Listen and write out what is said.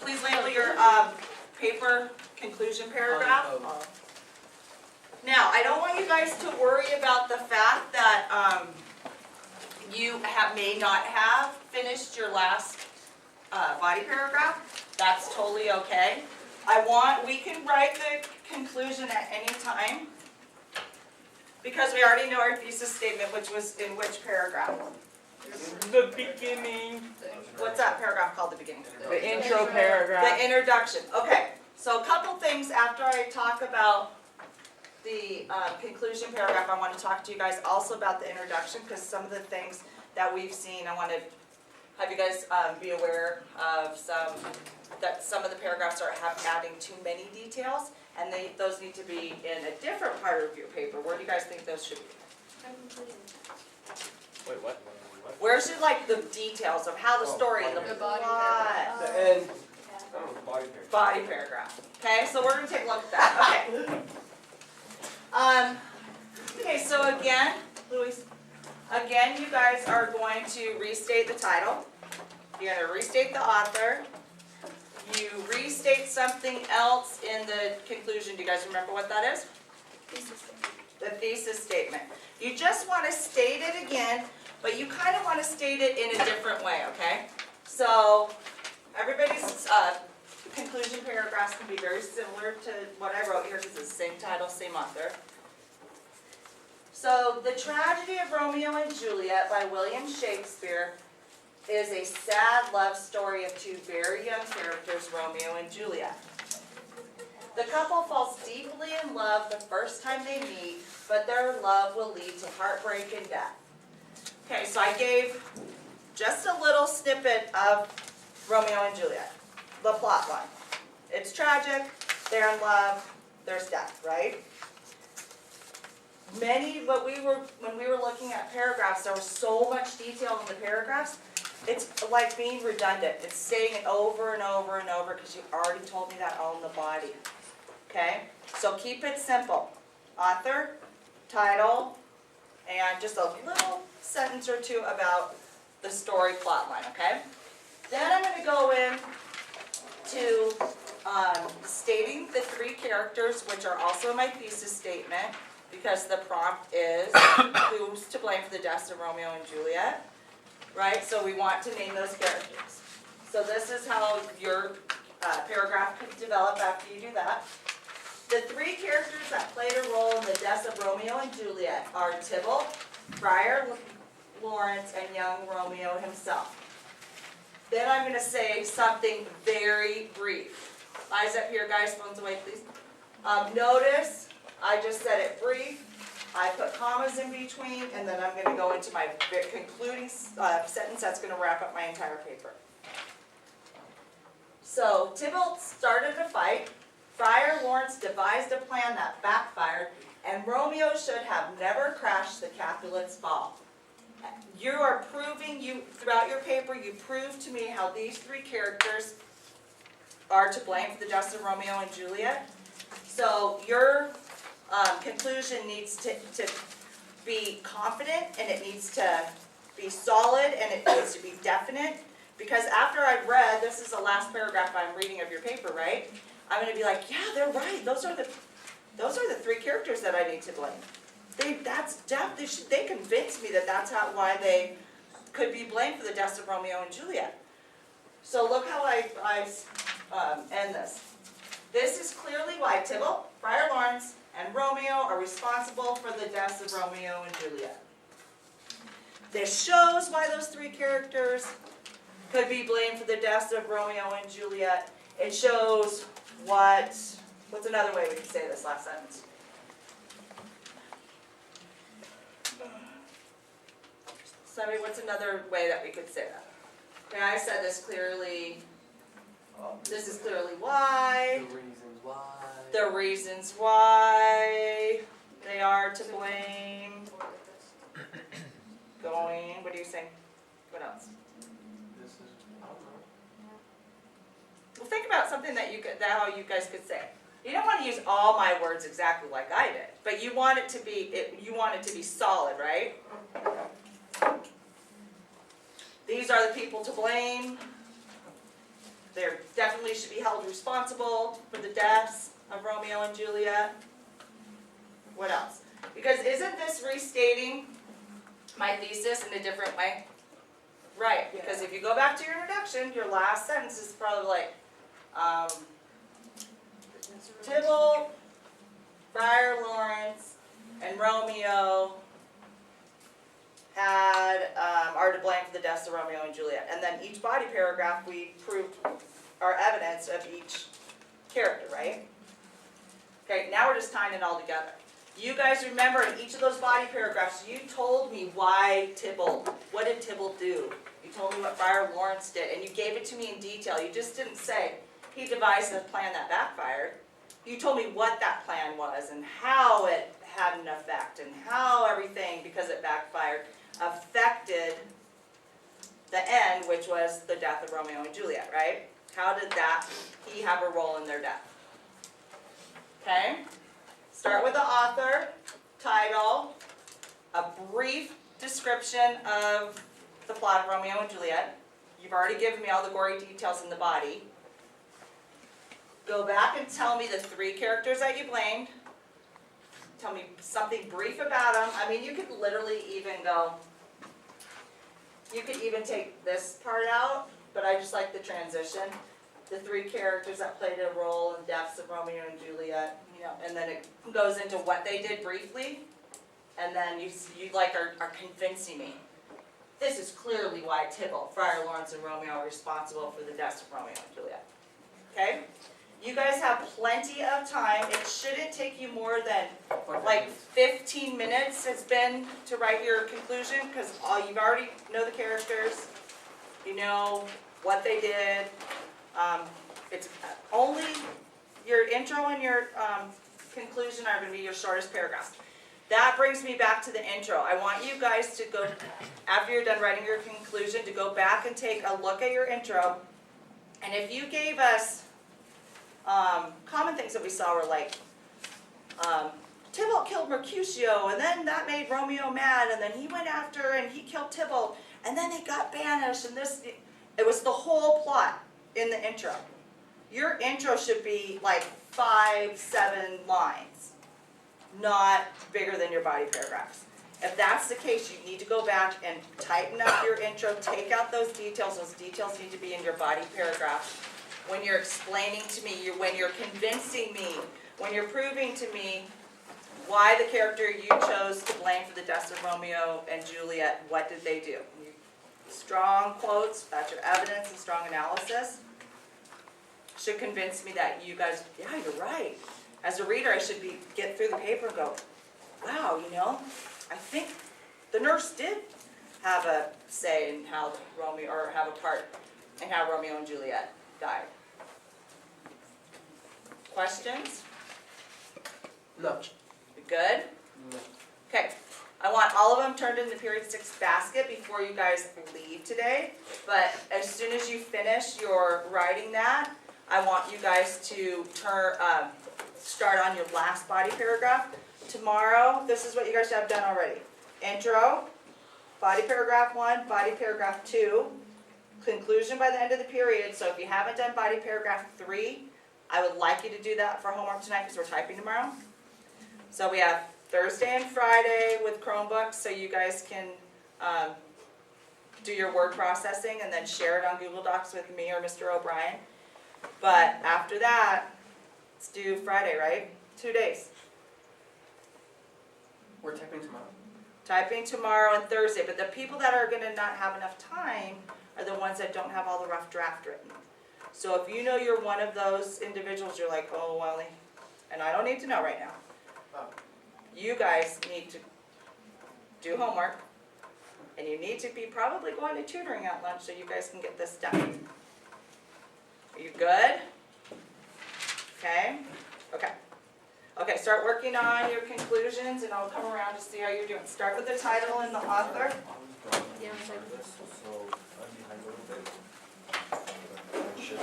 Please label your paper conclusion paragraph. Now, I don't want you guys to worry about the fact that you may not have finished your last body paragraph. That's totally okay. We can write the conclusion at any time because we already know our thesis statement, which was in which paragraph? The beginning. What's that paragraph called, the beginning? The intro paragraph. The introduction. Okay, so a couple things after I talk about the conclusion paragraph, I want to talk to you guys also about the introduction, because some of the things that we've seen, I want to have you guys be aware of some of the paragraphs are adding too many details, and those need to be in a different part of your paper. Where do you guys think those should be? Wait, what? Where should, like, the details of how the story, the body plot, paragraph. The end. body paragraph. Okay, so we're going to take a look at that. Okay. Okay, so again, Louise, you guys are going to restate the title. You're going to restate the author. You restate something else in the conclusion. Do you guys remember what that is? The thesis statement. You just want to state it again, but you kind of want to state it in a different way, okay? So everybody's conclusion paragraphs can be very similar to what I wrote here because it's the same title, same author. So, The Tragedy of Romeo and Juliet by William Shakespeare is a sad love story of two very young characters, Romeo and Juliet. The couple falls deeply in love the first time they meet, but their love will lead to heartbreak and death. Okay, so I gave just a little snippet of Romeo and Juliet, the plot line. It's tragic, they're in love, there's death, right? When we were looking at paragraphs, there was so much detail in the paragraphs, it's like being redundant. It's saying it over and over and over because you already told me that all in the body. Okay? So keep it simple. Author, title, and just a little sentence or two about the story plot line, okay? Then I'm going to go in to stating the three characters, which are also in my thesis statement, because the prompt is who's to blame for the deaths of Romeo and Juliet, right? So we want to name those characters. So this is how your paragraph could develop after you do that. The three characters that played a role in the deaths of Romeo and Juliet are Tybalt, Friar Lawrence, and young Romeo himself. Then I'm going to say something very brief. Eyes up here, guys. Phones away, please. Notice I just said it brief. I put commas in between, and then I'm going to go into my concluding sentence that's going to wrap up my entire paper. So, Tybalt started a fight. Friar Lawrence devised a plan that backfired, and Romeo should have never crashed the Capulet's ball. You are proving, throughout your paper, you prove to me how these three characters are to blame for the deaths of Romeo and Juliet. So your conclusion needs to be confident, and it needs to be solid, and it needs to be definite. Because after I've read, this is the last paragraph I'm reading of your paper, right? I'm going to be like, yeah, they're right. Those are the three characters that I need to blame. They convinced me that that's why they could be blamed for the deaths of Romeo and Juliet. So look how I end this. This is clearly why Tybalt, Friar Lawrence, and Romeo are responsible for the deaths of Romeo and Juliet. This shows why those three characters could be blamed for the deaths of Romeo and Juliet. It shows what's another way we could say this last sentence? Somebody, what's another way that we could say that? Okay, I said this clearly. This is clearly why. The reasons why. The reasons why they are to blame. What do you think? What else? This is, I don't know. Well, think about something how you guys could say it. You don't want to use all my words exactly like I did, but you want it to be solid, right? These are the people to blame. they definitely should be held responsible for the deaths of Romeo and Juliet. What else? Because isn't this restating my thesis in a different way? Right, because if you go back to your introduction, your last sentence is probably like, Tybalt, Friar Lawrence, and Romeo are to blame for the deaths of Romeo and Juliet. And then each body paragraph, we proved our evidence of each character, right? Okay, now we're just tying it all together. You guys remember in each of those body paragraphs, you told me why Tybalt, what did Tybalt do? You told me what Friar Lawrence did, and you gave it to me in detail. You just didn't say, he devised a plan that backfired. You told me what that plan was and how it had an effect and how everything, because it backfired, affected the end, which was the death of Romeo and Juliet, right? How did he have a role in their death? Okay? Start with the author, title, a brief description of the plot of Romeo and Juliet. You've already given me all the gory details in the body. Go back and tell me the 3 characters that you blamed. Tell me something brief about them. I mean, you could literally even go, you could even take this part out, but I just like the transition. The 3 characters that played a role in the deaths of Romeo and Juliet, and then it goes into what they did briefly, and then you like are convincing me. This is clearly why Tybalt, Friar Lawrence, and Romeo are responsible for the deaths of Romeo and Juliet. Okay? You guys have plenty of time. It shouldn't take you more than like 15 minutes it's been to write your conclusion, because you've already know the characters, you know what they did. It's only your intro and your conclusion are going to be your shortest paragraphs. That brings me back to the intro. I want you guys to go, after you're done writing your conclusion, to go back and take a look at your intro. And if you gave us common things that we saw were like, Tybalt killed Mercutio, and then that made Romeo mad, and then he went after and he killed Tybalt, and then they got banished, and this, it was the whole plot in the intro. Your intro should be like 5-7 lines, not bigger than your body paragraphs. If that's the case, you need to go back and tighten up your intro, take out those details. Those details need to be in your body paragraph. When you're explaining to me, when you're convincing me, when you're proving to me why the character you chose to blame for the deaths of Romeo and Juliet, what did they do? Strong quotes, that's your evidence and strong analysis should convince me that you guys, yeah, you're right. As a reader, I should get through the paper and go, wow, I think the nurse did have a say in how Romeo, or have a part in how Romeo and Juliet died. Questions? No. You good? No. Okay. I want all of them turned in the period 6 basket before you guys leave today. But as soon as you finish your writing that, I want you guys to start on your last body paragraph. Tomorrow, this is what you guys have done already. Intro, body paragraph 1, body paragraph 2, conclusion by the end of the period. So if you haven't done body paragraph 3, I would like you to do that for homework tonight because we're typing tomorrow. So we have Thursday and Friday with Chromebooks, so you guys can do your word processing and then share it on Google Docs with me or Mr. O'Brien. But after that, let's do Friday, right? 2 days. We're typing tomorrow. Typing tomorrow and Thursday, but the people that are gonna not have enough time are the ones that don't have all the rough draft written. So if you know you're one of those individuals, you're like, oh, Wally, and I don't need to know right now. Oh. You guys need to do homework, and you need to be probably going to tutoring at lunch so you guys can get this done. Are you good? Okay? Okay. Okay, start working on your conclusions, and I'll come around to see how you're doing. Start with the title and the author. Yeah, So I'm behind a little bit. I should